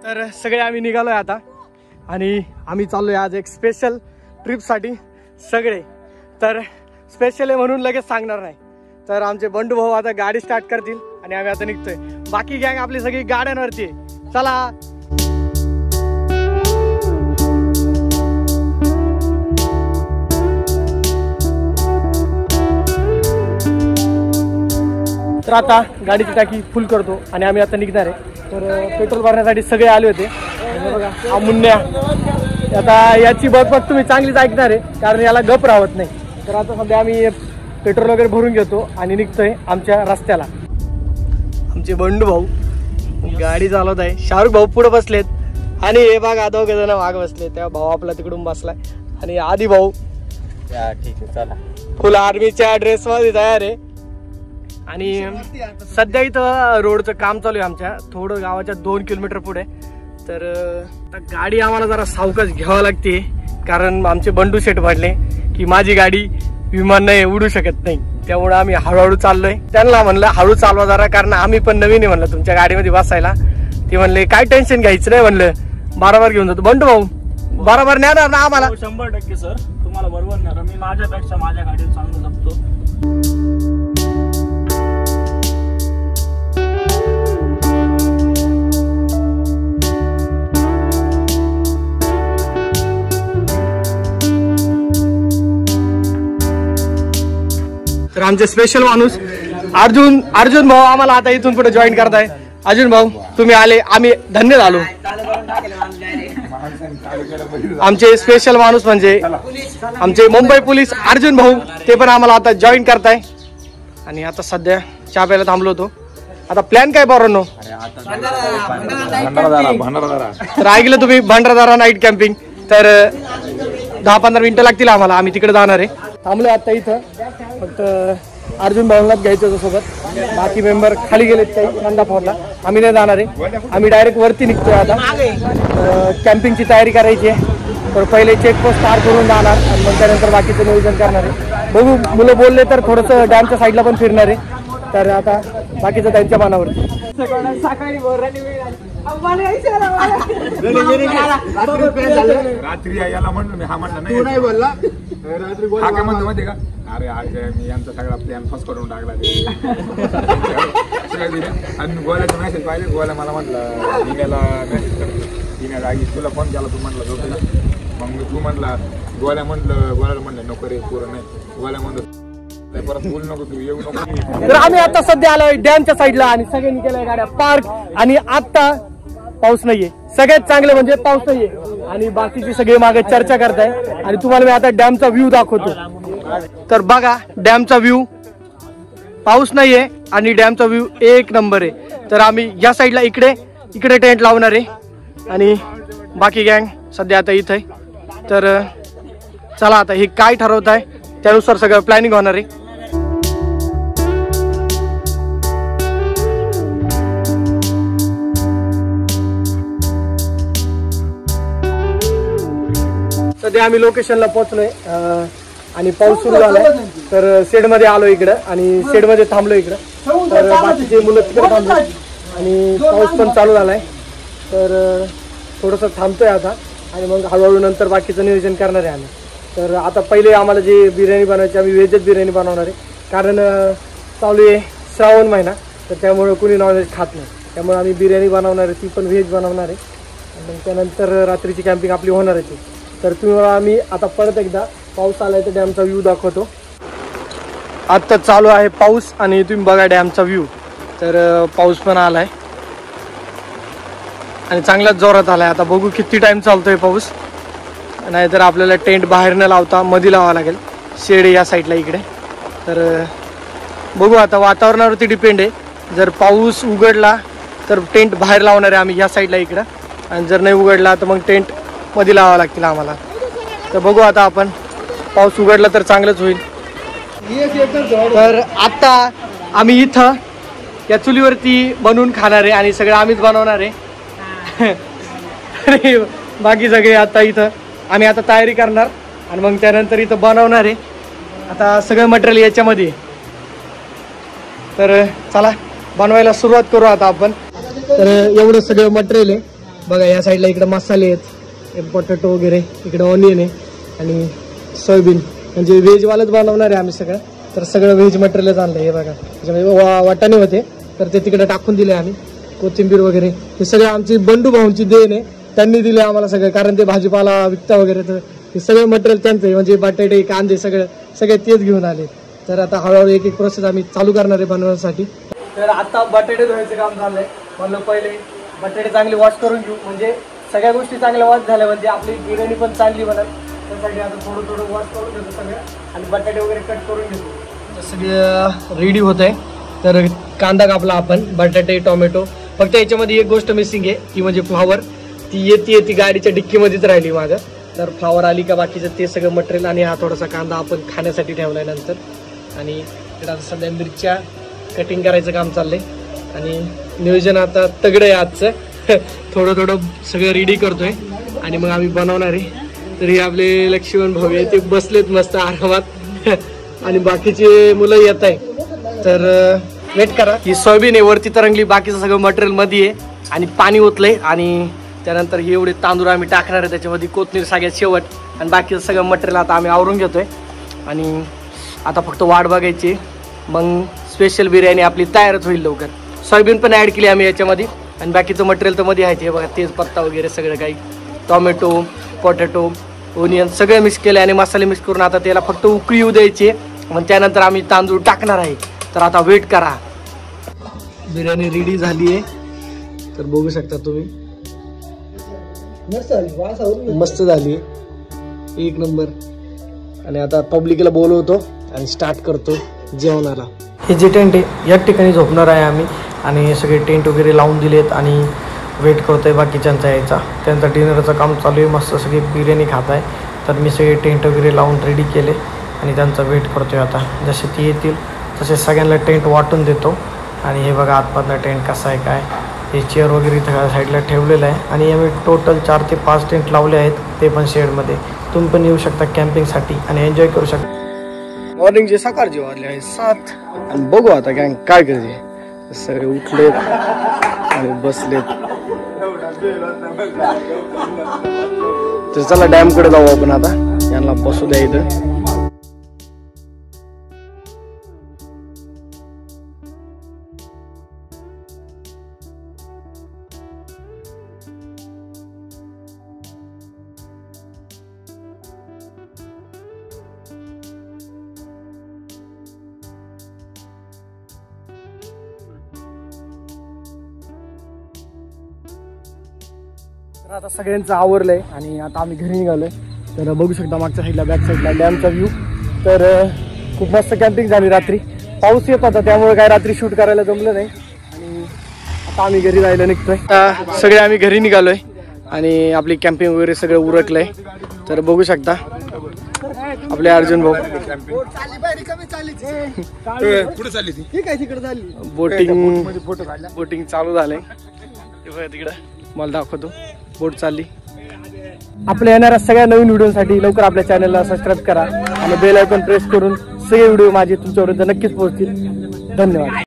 तर सगळे आम्ही निघालोय आता आणि आम्ही चाललोय आज एक स्पेशल ट्रिपसाठी सगळे. तर स्पेशल आहे म्हणून लगेच सांगणार नाही. तर आमचे बंडू भाऊ आता गाडी स्टार्ट करतील आणि आम्ही आता निघतोय. बाकी गँग आपली सगळी गाड्यांवरती आहे. चला. तर आता गाडीची टाकी फुल करतो आणि आम्ही आता निघणार आहे. तर पेट्रोल भरण्यासाठी सगळे आले होते. बघा हा मुन्या. आता याची बघ तुम्ही चांगलीच ऐकणार आहे कारण याला गप राहत नाही. तर आता सध्या आम्ही पेट्रोल वगैरे भरून घेतो आणि निघतोय आमच्या रस्त्याला. आमचे बंडू भाऊ गाडी चालवत आहे. शाहरुख भाऊ पुढे बसलेत आणि हे बघा दोघे जण मागे बसले. त्या भाऊ आपला तिकडून बसलाय आणि आधी भाऊ ठीक आहे चला फुल आर्मीच्या ड्रेस मध्ये तयार आहे. आणि सध्या इथं रोडचं काम चालू आहे आमच्या थोडं गावाच्या 2 किलोमीटर पुढे. तर गाडी आम्हाला जरा सावकाश घ्यावं लागते कारण आमचे बंडू शेठ म्हटले की माझी गाडी विमान नाही उडू शकत नाही. त्यामुळे आम्ही हळूहळू चाललोय. त्यांना म्हणलं हळू चालवा जरा कारण आम्ही पण नवीन आहे म्हणलं तुमच्या गाडीमध्ये बसायला. ते म्हणले काय टेन्शन घ्यायचं नाही म्हणलं बरोबर घेऊन जातो. बंडू भाऊ बरोबर नेणार ना आम्हाला? 100% सर तुम्हाला बरोबर नेणार. मी माझ्यापेक्षा माझ्या गाडीवर चांगलं जपतो. तर आमचे स्पेशल माणूस अर्जुन भाऊ आम्हाला आता इथून पुढे जॉईन करताय. अर्जुन भाऊ तुम्ही आले आम्ही धन्य झालो. आमचे स्पेशल माणूस म्हणजे आमचे मुंबई पोलीस अर्जुन भाऊ ते पण आम्हाला आता जॉईन करताय. आणि आता सध्या चहा प्यायला थांबलो होतो. आता प्लॅन काय बरोबर? तर ऐकलं तुम्ही भंडारदरा नाईट कॅम्पिंग. तर 10-15 मिनिटं लागतील आम्हाला. आम्ही तिकडे जाणार आहे. थांबलोय आता इथं. फक्त अर्जुन भाऊलाच घ्यायचं होतं सोबत. बाकी मेंबर खाली गेलेत काही नंदापूरला. आम्ही नाही जाणार आहे. आम्ही डायरेक्ट वरती निघतोय आता. कॅम्पिंगची तयारी करायची आहे. तर पहिले चेकपोस्ट पार करून जाणार आणि मग त्यानंतर बाकीचं नियोजन करणार आहे. बघू मुलं बोलले तर थोडंसं डॅमच्या साईडला पण फिरणार आहे. तर आता बाकीचं त्यांच्या मनावरती. रात्री याला म्हणलं मी हा म्हणला नाही बोलला. रात्री बोला काय म्हणतो माहिती का अरे आज मी यांचा सगळा प्लॅन फस करून टाकला. आणि गोल्याचा मेसेज पाहिले. गोल्या मला म्हटलं हिन्याला मेसेज करतो. हिन्या जागी तुला फोन केला तू म्हटलं झोपेला. मग तू म्हटला गोल्या गोल्याला म्हटलं नको रे पोरं नाही. गोल्या म्हणतो परत बोल नको तू येऊ नको. तर आम्ही आता सध्या आलोय डॅमच्या साईडला आणि सगळ्यांनी केल्या गाड्या पार्क. आणि आता पाऊस नाहीये. सगळ्यात चांगलं म्हणजे पाऊस नाहीये आणि बाकीचे सगळे मागे चर्चा करताय. आणि तुम्हाला मी आता डॅमचा व्ह्यू दाखवतो. तर बघा डॅमचा व्ह्यू. पाऊस नाहीये आणि डॅमचा व्ह्यू एक नंबर आहे. तर आम्ही या साईडला इकडे टेंट लावणार आहे आणि बाकी गँग सध्या आता इथं आहे. तर चला आता हे काय ठरवत आहे त्यानुसार सगळं प्लॅनिंग होणार आहे. सध्या आम्ही लोकेशनला पोहोचलोय आणि पाऊस सुरू झालाय. तर शेडमध्ये आलो इकडं आणि शेडमध्ये थांबलो इकडं. तर बाकीचे मुलं तिकडे थांबलो आणि पाऊस पण चालू झालाय. तर थोडंसं थांबतोय आता आणि मग हळूहळू नंतर बाकीचं नियोजन करणार आहे आम्ही. तर आता पहिले आम्हाला जी बिर्याणी बनवायची आम्ही व्हेजच बिर्याणी बनवणार आहे कारण चालू आहे श्रावण महिना. तर त्यामुळे कुणी नॉनव्हेज खात नाही. त्यामुळे आम्ही बिर्याणी बनवणार आहे ती पण व्हेज बनवणार आहे. आणि मग त्यानंतर रात्रीची कॅम्पिंग आपली होणार आहे. तर तुम्हाला आम्ही आता परत एकदा पाऊस आलाय तर डॅमचा व्ह्यू दाखवतो. आत्ता चालू आहे पाऊस आणि तुम्ही बघा डॅमचा व्ह्यू. तर पाऊस पण आलाय आणि चांगलाच जोरात आलाय. आता बघू किती टाइम चालतोय पाऊस. नाहीतर आपल्याला टेंट बाहेर न लावता मध्ये लावावं लागेल. शेड या साईडला इकडे. तर बघू आता वातावरणावरती डिपेंड आहे. जर पाऊस उघडला तर टेंट बाहेर लावणार आहे आम्ही या साईडला इकडं. आणि जर नाही उघडला तर मग टेंट मध्ये लावावं लागतील आम्हाला. तर बघू आता आपण पाऊस उघडला तर चांगलंच होईल. तर आता आम्ही इथं या चुलीवरती बनवून खाणार आहे आणि सगळं आम्हीच बनवणार आहे. बाकी सगळे आता इथं आम्ही आता तयारी करणार आणि मग त्यानंतर इथं बनवणार आहे. आता सगळं मटेरियल याच्यामध्ये. तर चला बनवायला सुरुवात करू आता आपण. तर एवढं सगळं मटेरियल आहे. बघा या साईडला इकडे मसाले आहेत, पोटॅटो वगैरे, इकडे ऑनियन आहे आणि सोयाबीन, म्हणजे व्हेजवालच बनवणार आहे आम्ही सगळं. तर सगळं व्हेज मटेरियलच आणलं. हे बघा त्याच्यामध्ये वाटाणे होते तर ते तिकडे टाकून दिले आम्ही, कोथिंबीर वगैरे हे सगळं आमची बंडू भाऊंची देण आहे, त्यांनी दिले आम्हाला सगळं, कारण ते भाजीपाला विकता वगैरे. तर हे सगळं मटेरियल त्यांचं आहे, म्हणजे बटाटे कांदे सगळे तेच घेऊन आले. तर आता हळूहळू एक एक प्रोसेस आम्ही चालू करणार आहे बनवण्यासाठी. तर आता बटाटे धुवायचं काम झालंय. म्हणलं पहिले बटाटे चांगले वॉश करून घेऊ, म्हणजे सगळ्या गोष्टी चांगल्या वॉश झाल्या म्हणजे आपली बिर्याणी पण चांगली बनल. त्यासाठी आता थोडं वॉश करून घेतो सगळं आणि बटाटे वगैरे कट करून घेतो. तर सगळं रेडी होत आहे. तर कांदा कापला आपण, बटाटे, टोमॅटो. फक्त याच्यामध्ये एक गोष्ट मिसिंग आहे ती म्हणजे फ्लावर. ती गाडीच्या डिक्कीमध्येच राहिली माझं. तर फ्लावर आली का बाकीचं ते सगळं मटेरियल आणि हा थोडासा कांदा आपण खाण्यासाठी ठेवलाय नंतर. आणि इकडं आता सध्या मिरच्या कटिंग करायचं काम चाललंय आणि नियोजन आता तगडं आहे आजचं. थोडं सगळं रेडी करतोय आणि मग आम्ही बनवणार आहे. तर हे आपले लक्ष्मण भाऊ आहे, ते बसलेत मस्त आरामात आणि बाकीचे मुलं येत आहे. तर वेट करा. ही सोयाबीन आहे वरती तरंगली, बाकीचं सगळं मटेरियल मध्ये आहे आणि पाणी ओतलंय. आणि त्यानंतर हे एवढे तांदूळ आम्ही टाकणार आहे, त्याच्यामध्ये कोथमीर सगळ्यात शेवट आणि बाकीचं सगळं मटेरियल आता आम्ही आवरून घेतोय. आणि आता फक्त वाट बघायची, मग स्पेशल बिर्याणी आपली तयारच होईल लवकर. सोयाबीन पण ॲड केली आम्ही याच्यामध्ये आणि बाकीचं मटेरियल तर मध्ये आहे. हे बघा तेजपत्ता वगैरे सगळं काही, टोमॅटो, पोटॅटो, ओनियन सगळं मिक्स केलं आणि मसाले मिक्स करून आता त्याला फक्त उकळी येऊ द्यायची. मग त्यानंतर आम्ही तांदूळ टाकणार आहे. तर आता वेट करा. बिर्याणी रेडी झाली आहे, तर बघू शकता तुम्ही. मस्त झाली, एक नंबर. आणि आता पब्लिकला बोलवतो आणि स्टार्ट करतो जेवणाला. हे जे टेंट आहे याच ठिकाणी झोपणार आहे आम्ही आणि सगळे टेंट वगैरे लावून दिलेत आणि वेट करतोय बाकीच्यांचा यायचा. त्यांचा डिनरचं काम चालू आहे, मस्त सगळी बिर्याणी खात आहे. तर मी सगळे टेंट वगैरे लावून रेडी केले आणि त्यांचा वेट करतोय. आता जसे ते येतील तसे सगळ्यांना टेंट वाटून देतो. आणि हे बघा आतमधला टेंट कसा आहे काय, हे चेअर वगैरे इथं साईडला ठेवलेलं आहे. आणि आम्ही टोटल 4 ते 5 टेंट लावले आहेत, ते पण शेडमध्ये. तुम्ही पण येऊ शकता कॅम्पिंगसाठी आणि एन्जॉय करू शकता. मॉर्निंगचे सकाळचे वाजले आहे 7 आणि बघू आता गँग काय करते. सगळे उठलेत आणि बसलेत. तर चला डॅमकडे जाऊ आपण आता, यांना बसू द्या इथं. तर आता सगळ्यांचं आवरलंय आणि आता आम्ही घरी निघालोय. तर बघू शकता मागच्या साईडला, बॅक साईडला डॅमचा व्ह्यू. तर खूप मस्त कॅम्पिंग झाली. रात्री पाऊस येत होता त्यामुळे काय रात्री शूट करायला जमलं नाही आणि आता आम्ही घरी जायला निघतोय. आता सगळे आम्ही घरी निघालोय आणि आपली कॅम्पिंग वगैरे सगळं उरकलंय. तर बघू शकता आपले अर्जुन भाऊ बोटिंग चालू झालंय. तिकडं मला दाखवतो बोट चालली. आपल्या येणाऱ्या सगळ्या नवीन व्हिडिओसाठी लवकर आपल्या चॅनलला सबस्क्राईब करा आणि बेल आयकॉन प्रेस करून सगळे व्हिडिओ माझे तुमच्यापर्यंत नक्कीच पोहोचतील. धन्यवाद.